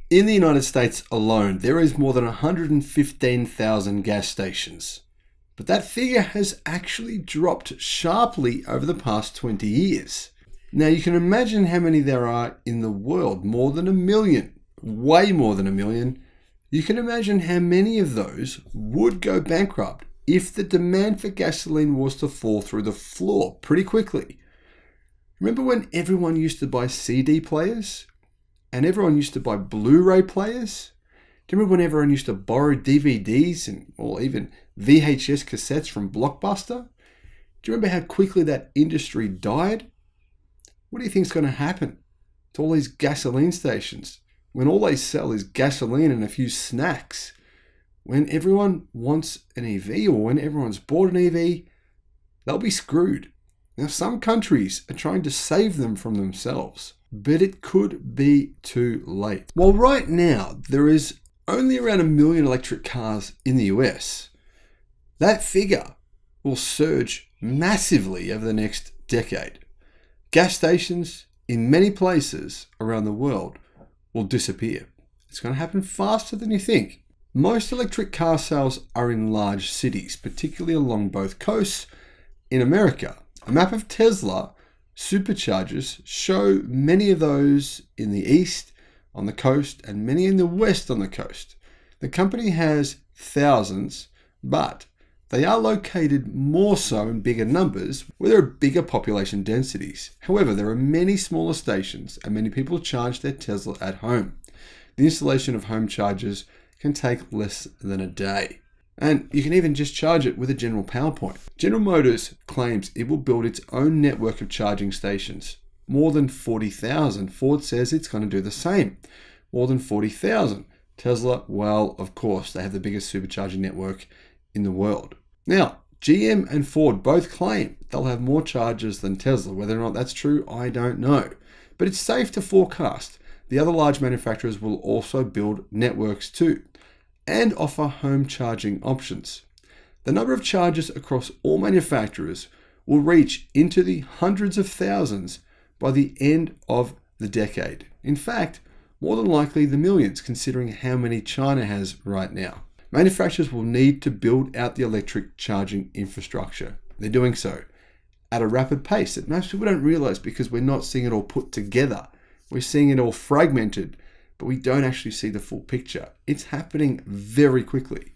In the United States alone, there is more than 115,000 gas stations. But that figure has actually dropped sharply over the past 20 years. Now you can imagine how many there are in the world, more than 1 million, way more than 1 million. You can imagine how many of those would go bankrupt if the demand for gasoline was to fall through the floor pretty quickly. Remember when everyone used to buy CD players? And everyone used to buy Blu-ray players? Do you remember when everyone used to borrow DVDs or even VHS cassettes from Blockbuster? Do you remember how quickly that industry died? What do you think is going to happen to all these gasoline stations when all they sell is gasoline and a few snacks? When everyone wants an EV, or when everyone's bought an EV, they'll be screwed. Now, some countries are trying to save them from themselves, but it could be too late. Well, right now, there is only around 1 million electric cars in the US. That figure will surge massively over the next decade. Gas stations in many places around the world will disappear. It's going to happen faster than you think. Most electric car sales are in large cities, particularly along both coasts. In America, a map of Tesla superchargers show many of those in the east on the coast and many in the west on the coast. The company has thousands, but they are located more so in bigger numbers where there are bigger population densities. However, there are many smaller stations and many people charge their Tesla at home. The installation of home chargers can take less than a day. And you can even just charge it with a general power point. General Motors claims it will build its own network of charging stations. More than 40,000. Ford says it's going to do the same. More than 40,000. Tesla, well, of course, they have the biggest supercharging network in the world. Now, GM and Ford both claim they'll have more chargers than Tesla. Whether or not that's true, I don't know. But it's safe to forecast the other large manufacturers will also build networks too, and offer home charging options. The number of chargers across all manufacturers will reach into the hundreds of thousands by the end of the decade. In fact, more than likely the millions, considering how many China has right now. Manufacturers will need to build out the electric charging infrastructure. They're doing so at a rapid pace that most people don't realize because we're not seeing it all put together. We're seeing it all fragmented, but we don't actually see the full picture. It's happening very quickly.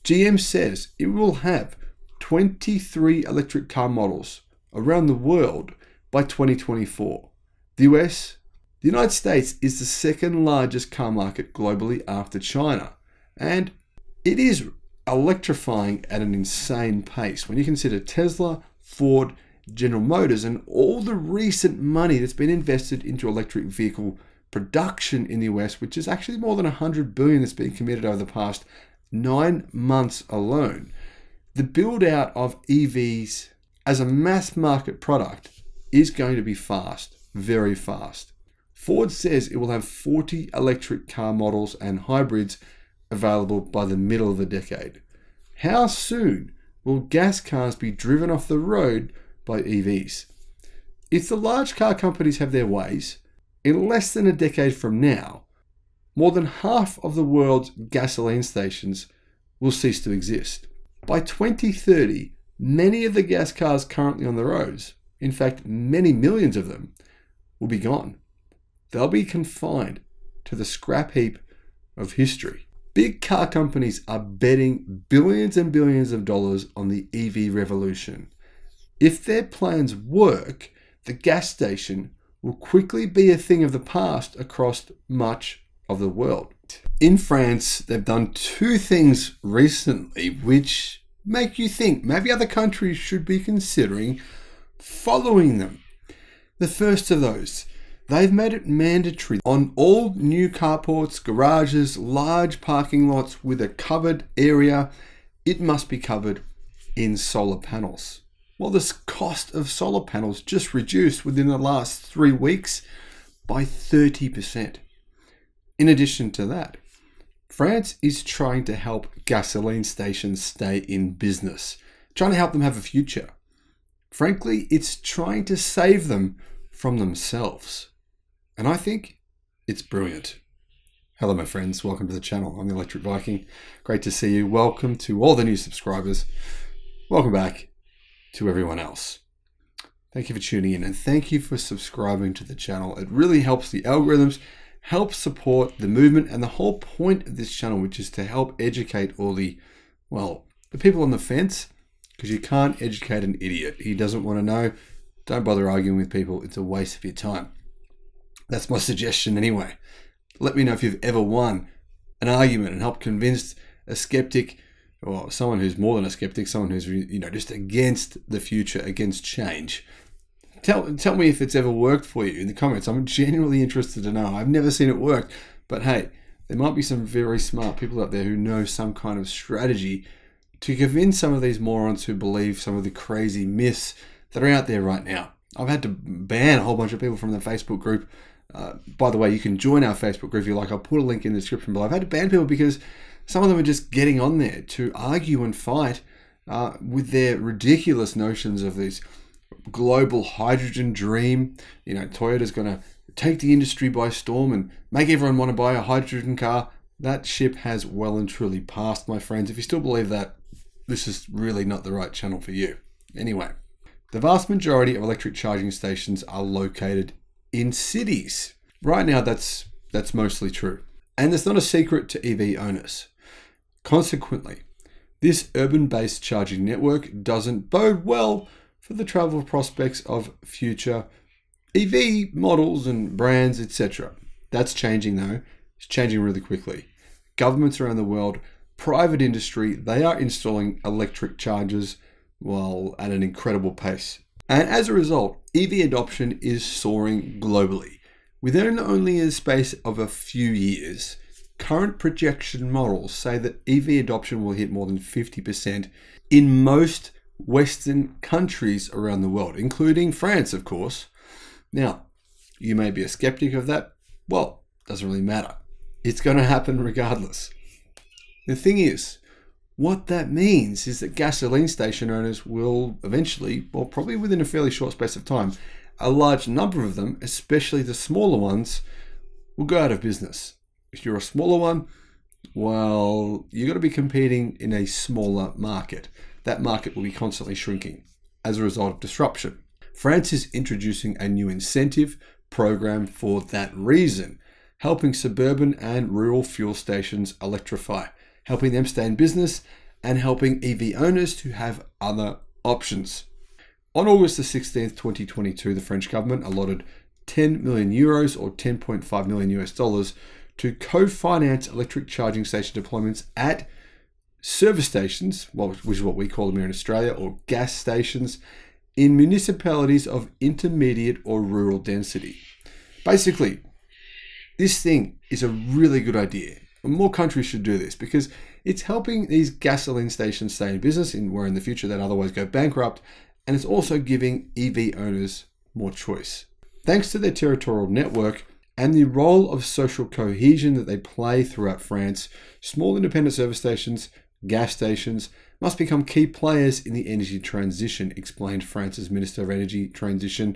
GM says it will have 23 electric car models around the world by 2024. The United States is the second largest car market globally after China, and it is electrifying at an insane pace when you consider Tesla, Ford, General Motors, and all the recent money that's been invested into electric vehicle production in the US, which is actually more than $100 billion that's been committed over the past 9 months alone. The build out of EVs as a mass market product is going to be fast, very fast. Ford says it will have 40 electric car models and hybrids available by the middle of the decade. How soon will gas cars be driven off the road by EVs? If the large car companies have their ways, in less than a decade from now, more than half of the world's gasoline stations will cease to exist. By 2030, many of the gas cars currently on the roads, in fact, many millions of them, will be gone. They'll be confined to the scrap heap of history. Big car companies are betting billions and billions of dollars on the EV revolution. If their plans work, the gas station will quickly be a thing of the past across much of the world. In France, they've done 2 things recently which make you think maybe other countries should be considering following them. The first of those, they've made it mandatory on all new carports, garages, large parking lots with a covered area, it must be covered in solar panels. Well, the cost of solar panels just reduced within the last 3 weeks by 30%. In addition to that, France is trying to help gasoline stations stay in business, trying to help them have a future. Frankly, it's trying to save them from themselves. And I think it's brilliant. Hello my friends, welcome to the channel. I'm the Electric Viking. Great to see you. Welcome to all the new subscribers. Welcome back to everyone else. Thank you for tuning in and thank you for subscribing to the channel. It really helps the algorithms, helps support the movement and the whole point of this channel, which is to help educate all the people on the fence, because you can't educate an idiot. He doesn't want to know. Don't bother arguing with people. It's a waste of your time. That's my suggestion anyway. Let me know if you've ever won an argument and helped convince a skeptic, or someone who's more than a skeptic, someone who's just against the future, against change. Tell me if it's ever worked for you in the comments. I'm genuinely interested to know. I've never seen it work, but hey, there might be some very smart people out there who know some kind of strategy to convince some of these morons who believe some of the crazy myths that are out there right now. I've had to ban a whole bunch of people from the Facebook group. By the way, you can join our Facebook group if you like. I'll put a link in the description below. I've had to ban people because some of them are just getting on there to argue and fight with their ridiculous notions of this global hydrogen dream. Toyota's going to take the industry by storm and make everyone want to buy a hydrogen car. That ship has well and truly passed, my friends. If you still believe that, this is really not the right channel for you. Anyway, the vast majority of electric charging stations are located in cities. Right now, that's mostly true. And it's not a secret to EV owners. Consequently, this urban-based charging network doesn't bode well for the travel prospects of future EV models and brands, etc. That's changing though. It's changing really quickly. Governments around the world, private industry, they are installing electric chargers at an incredible pace. And as a result, EV adoption is soaring globally. Within only a space of a few years, current projection models say that EV adoption will hit more than 50% in most Western countries around the world, including France, of course. Now, you may be a skeptic of that. Well, doesn't really matter. It's going to happen regardless. The thing is, what that means is that gasoline station owners will eventually, probably within a fairly short space of time, a large number of them, especially the smaller ones, will go out of business. If you're a smaller one, you've got to be competing in a smaller market. That market will be constantly shrinking as a result of disruption. France is introducing a new incentive program for that reason, helping suburban and rural fuel stations electrify, helping them stay in business and helping EV owners to have other options. On August the 16th, 2022, the French government allotted 10 million euros or $10.5 million US to co-finance electric charging station deployments at service stations, which is what we call them here in Australia, or gas stations, in municipalities of intermediate or rural density. Basically, this thing is a really good idea. More countries should do this because it's helping these gasoline stations stay in business where in the future they'd otherwise go bankrupt, and it's also giving EV owners more choice. Thanks to their territorial network and the role of social cohesion that they play throughout France, small independent service stations, gas stations, must become key players in the energy transition, explained France's Minister of Energy Transition,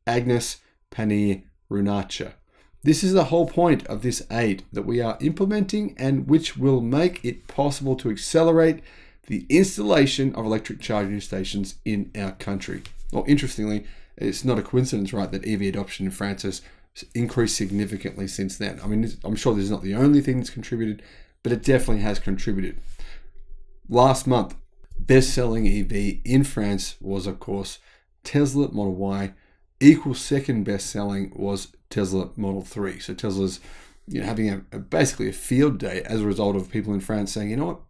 Agnès Pannier-Runacher. This is the whole point of this aid that we are implementing and which will make it possible to accelerate the installation of electric charging stations in our country. Well, interestingly, it's not a coincidence, right, that EV adoption in France has increased significantly since then. I mean, I'm sure this is not the only thing that's contributed, but it definitely has contributed. Last month, best-selling EV in France was, of course, Tesla Model Y. Equal second best-selling was Tesla Model 3. So Tesla's having basically a field day as a result of people in France saying, you know what,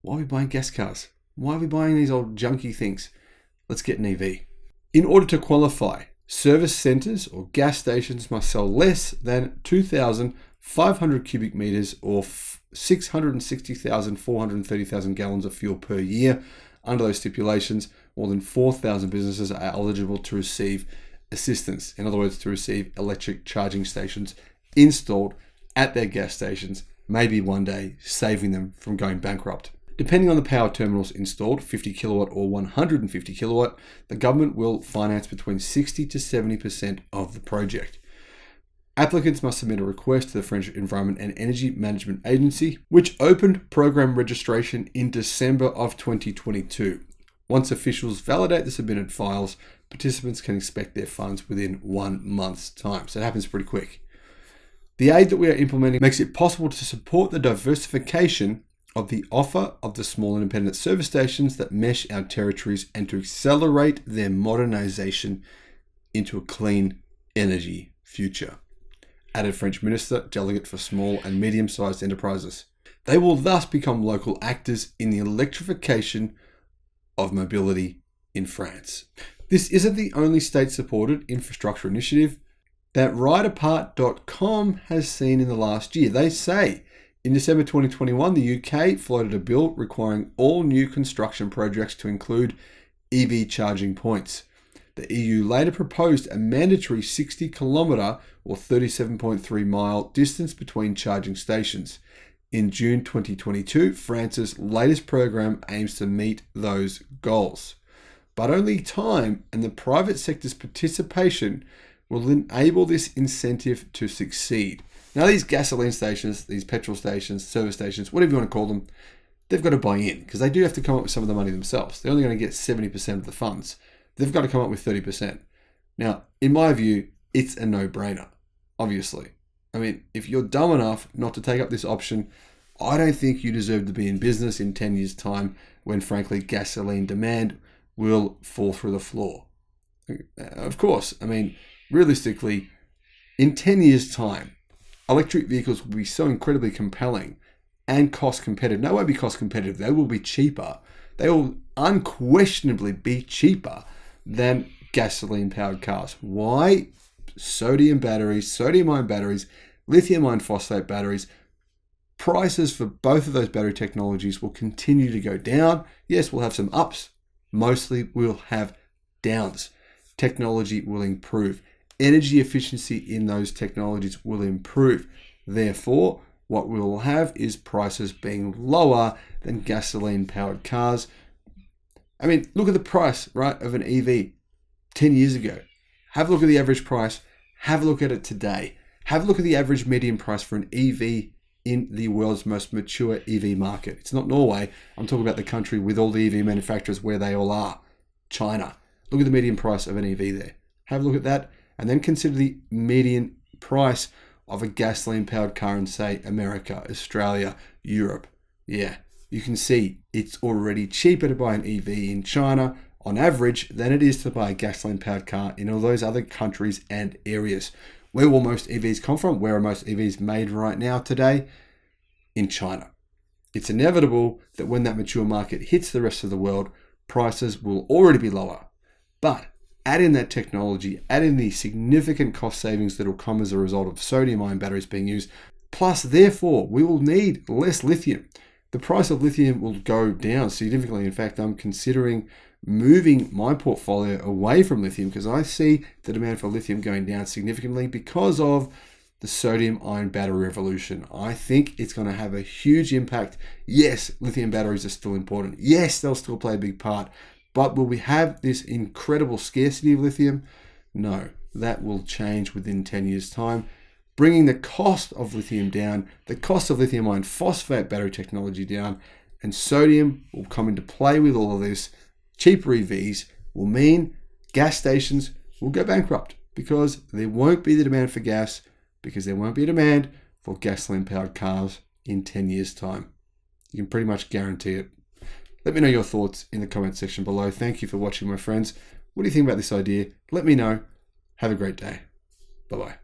why are we buying gas cars? Why are we buying these old junky things? Let's get an EV. In order to qualify, service centers or gas stations must sell less than 2,500 cubic meters or 660,430,000 gallons of fuel per year. Under those stipulations, more than 4,000 businesses are eligible to receive assistance. In other words, to receive electric charging stations installed at their gas stations, maybe one day saving them from going bankrupt. Depending on the power terminals installed, 50 kilowatt or 150 kilowatt, the government will finance between 60 to 70% of the project. Applicants must submit a request to the French Environment and Energy Management Agency, which opened program registration in December of 2022. Once officials validate the submitted files, participants can expect their funds within 1 month's time. So it happens pretty quick. The aid that we are implementing makes it possible to support the diversification of the offer of the small independent service stations that mesh our territories and to accelerate their modernization into a clean energy future, added French Minister Delegate for Small and Medium-Sized Enterprises. They will thus become local actors in the electrification of mobility in France. This isn't the only state-supported infrastructure initiative that rideapart.com has seen in the last year. They say in December 2021, the UK floated a bill requiring all new construction projects to include EV charging points. The EU later proposed a mandatory 60-kilometre or 37.3 mile distance between charging stations. In June 2022, France's latest program aims to meet those goals. But only time and the private sector's participation will enable this incentive to succeed. Now, these gasoline stations, these petrol stations, service stations, whatever you want to call them, they've got to buy in because they do have to come up with some of the money themselves. They're only going to get 70% of the funds. They've got to come up with 30%. Now, in my view, it's a no-brainer, obviously. I mean, if you're dumb enough not to take up this option, I don't think you deserve to be in business in 10 years' time when, frankly, gasoline demand will fall through the floor. Of course, I mean, realistically, in 10 years' time, electric vehicles will be so incredibly compelling and cost competitive. No, they won't be cost competitive. They will be cheaper. They will unquestionably be cheaper than gasoline-powered cars. Why? Sodium batteries, sodium-ion batteries, lithium-ion phosphate batteries. Prices for both of those battery technologies will continue to go down. Yes, we'll have some ups. Mostly we'll have downs. Technology will improve. Energy efficiency in those technologies will improve. Therefore, what we will have is prices being lower than gasoline-powered cars. I mean, look at the price, right, of an EV 10 years ago. Have a look at the average price. Have a look at it today. Have a look at the average median price for an EV in the world's most mature EV market. It's not Norway. I'm talking about the country with all the EV manufacturers where they all are. China. Look at the median price of an EV there. Have a look at that and then consider the median price of a gasoline-powered car in, say, America, Australia, Europe. Yeah, you can see it's already cheaper to buy an EV in China on average than it is to buy a gasoline-powered car in all those other countries and areas. Where will most EVs come from? Where are most EVs made right now today? In China. It's inevitable that when that mature market hits the rest of the world, prices will already be lower. But add in that technology, add in the significant cost savings that will come as a result of sodium-ion batteries being used, plus therefore we will need less lithium. The price of lithium will go down significantly. In fact, I'm considering moving my portfolio away from lithium because I see the demand for lithium going down significantly because of the sodium-ion battery revolution. I think it's going to have a huge impact. Yes, lithium batteries are still important. Yes, they'll still play a big part. But will we have this incredible scarcity of lithium? No, that will change within 10 years' time, bringing the cost of lithium down, the cost of lithium ion phosphate battery technology down, and sodium will come into play with all of this. Cheaper EVs will mean gas stations will go bankrupt because there won't be the demand for gas, because there won't be a demand for gasoline-powered cars in 10 years' time. You can pretty much guarantee it. Let me know your thoughts in the comment section below. Thank you for watching, my friends. What do you think about this idea? Let me know. Have a great day. Bye-bye.